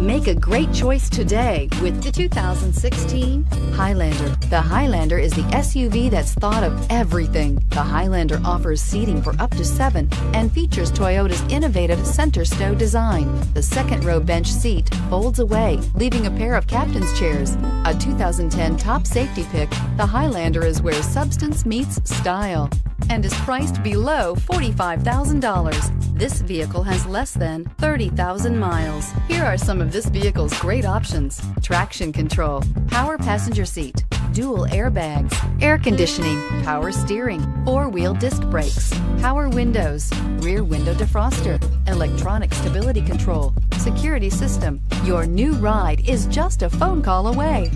Make a great choice today with the 2016 Highlander. The Highlander is the SUV that's thought of everything. The Highlander offers seating for up to 7 and features Toyota's innovative center stow design. The second row bench seat folds away, leaving a pair of captain's chairs. A 2010 top safety pick, the Highlander is where substance meets style and is priced below $45,000. This vehicle has less than 30,000 miles. Here are some of this vehicle's great options: traction control, power passenger seat, dual airbags, air conditioning, power steering, 4-wheel disc brakes, power windows, rear window defroster, electronic stability control, security system. Your new ride is just a phone call away.